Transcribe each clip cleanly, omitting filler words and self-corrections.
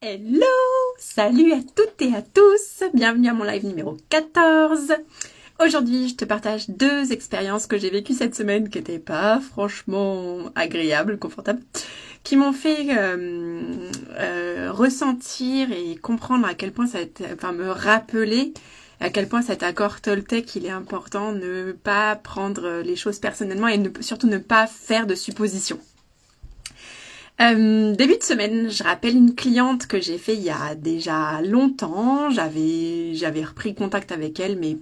Hello! Salut à toutes et à tous! Bienvenue à mon live numéro 14. Aujourd'hui, je te partage 2 expériences que j'ai vécues cette semaine qui n'étaient pas franchement agréables, confortables, qui m'ont fait ressentir et comprendre à quel point me rappeler à quel point cet accord Toltec, il est important, ne pas prendre les choses personnellement et surtout ne pas faire de suppositions. Début de semaine, je rappelle une cliente que j'ai fait il y a déjà longtemps. J'avais repris contact avec elle, mais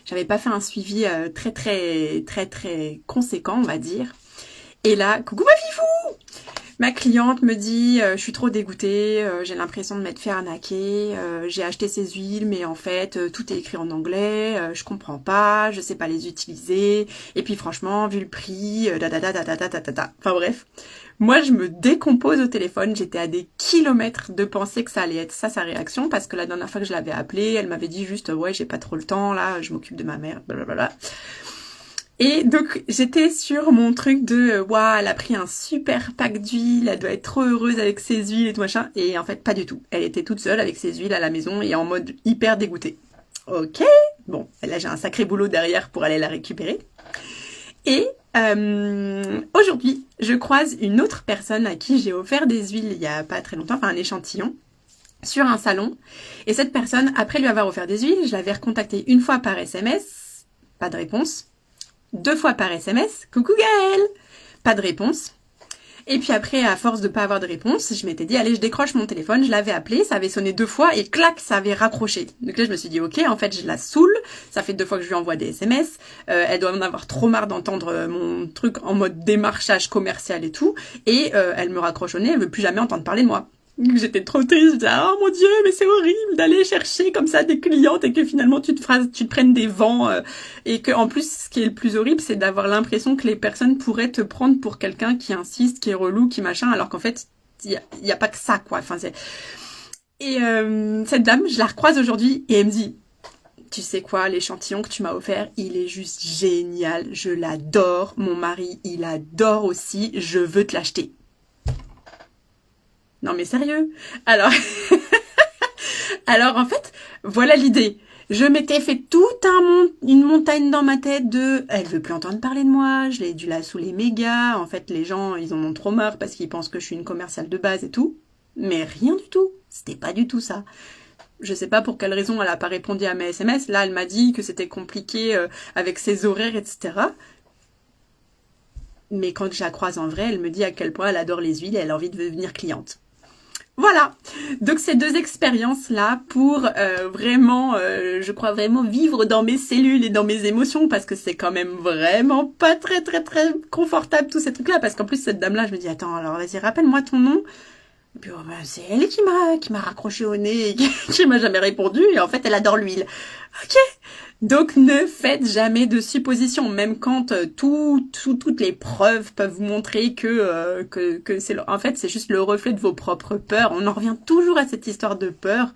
j'avais pas fait un suivi très conséquent, on va dire. Et là, coucou ma fifou! Ma cliente me dit, je suis trop dégoûtée, j'ai l'impression de m'être fait arnaquer, j'ai acheté ces huiles, mais en fait, tout est écrit en anglais, je comprends pas, je sais pas les utiliser, et puis franchement, vu le prix, Enfin bref, moi je me décompose au téléphone, j'étais à des kilomètres de penser que ça allait être ça sa réaction, parce que la dernière fois que je l'avais appelée, elle m'avait dit juste, ouais, j'ai pas trop le temps, là, je m'occupe de ma mère, blablabla. Et donc, j'étais sur mon truc de « Waouh, elle a pris un super pack d'huile, elle doit être trop heureuse avec ses huiles et tout machin. » Et en fait, pas du tout. Elle était toute seule avec ses huiles à la maison et en mode hyper dégoûtée. Ok, bon, là j'ai un sacré boulot derrière pour aller la récupérer. Et aujourd'hui, je croise une autre personne à qui j'ai offert des huiles il y a pas très longtemps, enfin un échantillon, sur un salon. Et cette personne, après lui avoir offert des huiles, je l'avais recontactée une fois par SMS, pas de réponse. 2 fois par SMS, coucou Gaëlle, pas de réponse. Et puis après, à force de pas avoir de réponse, je m'étais dit, allez, je décroche mon téléphone, je l'avais appelé, ça avait sonné 2 fois et clac, ça avait raccroché. Donc là, je me suis dit, ok, en fait, je la saoule, ça fait 2 fois que je lui envoie des SMS, elle doit en avoir trop marre d'entendre mon truc en mode démarchage commercial et tout, et elle me raccroche au nez, elle veut plus jamais entendre parler de moi. J'étais trop triste, je disais, oh mon Dieu, mais c'est horrible d'aller chercher comme ça des clientes et que finalement tu te prennes des vents et que en plus ce qui est le plus horrible c'est d'avoir l'impression que les personnes pourraient te prendre pour quelqu'un qui insiste, qui est relou, qui machin, alors qu'en fait il y a pas que ça quoi. Enfin et cette dame, je la recroise aujourd'hui et elle me dit, tu sais quoi, l'échantillon que tu m'as offert, il est juste génial, je l'adore, mon mari il adore aussi, je veux te l'acheter. Non mais sérieux. Alors, en fait, voilà l'idée. Je m'étais fait une montagne dans ma tête de elle veut plus entendre parler de moi, je l'ai dû la saouler méga. En fait, les gens, ils en ont trop marre parce qu'ils pensent que je suis une commerciale de base et tout. Mais rien du tout. C'était pas du tout ça. Je sais pas pour quelle raison elle a pas répondu à mes SMS. Là, elle m'a dit que c'était compliqué avec ses horaires, etc. Mais quand je la croise en vrai, elle me dit à quel point elle adore les huiles et elle a envie de devenir cliente. Voilà, donc ces 2 expériences-là pour vraiment, je crois vraiment vivre dans mes cellules et dans mes émotions parce que c'est quand même vraiment pas très confortable tous ces trucs-là parce qu'en plus cette dame-là, je me dis attends alors vas-y rappelle-moi ton nom. Et puis oh, ben, c'est elle qui m'a raccroché au nez et qui m'a jamais répondu et en fait elle adore l'huile. Ok. Donc ne faites jamais de suppositions, même quand toutes les preuves peuvent vous montrer que c'est en fait c'est juste le reflet de vos propres peurs. On en revient toujours à cette histoire de peur.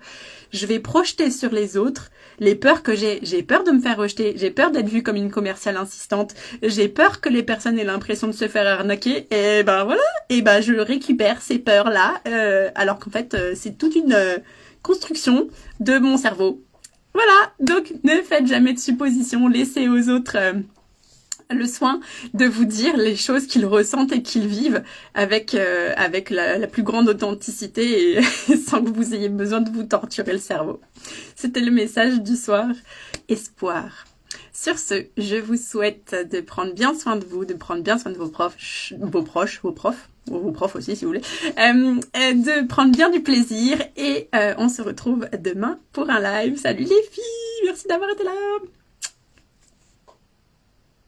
Je vais projeter sur les autres les peurs que j'ai peur de me faire rejeter, j'ai peur d'être vue comme une commerciale insistante, j'ai peur que les personnes aient l'impression de se faire arnaquer et ben voilà, et ben je récupère ces peurs là alors qu'en fait c'est toute une construction de mon cerveau. Voilà, donc ne faites jamais de suppositions, laissez aux autres le soin de vous dire les choses qu'ils ressentent et qu'ils vivent avec la plus grande authenticité et sans que vous ayez besoin de vous torturer le cerveau. C'était le message du soir. Espoir. Sur ce, je vous souhaite de prendre bien soin de vous, de prendre bien soin de vos profs, ou vos profs aussi si vous voulez, de prendre bien du plaisir et on se retrouve demain pour un live. Salut les filles, merci d'avoir été là.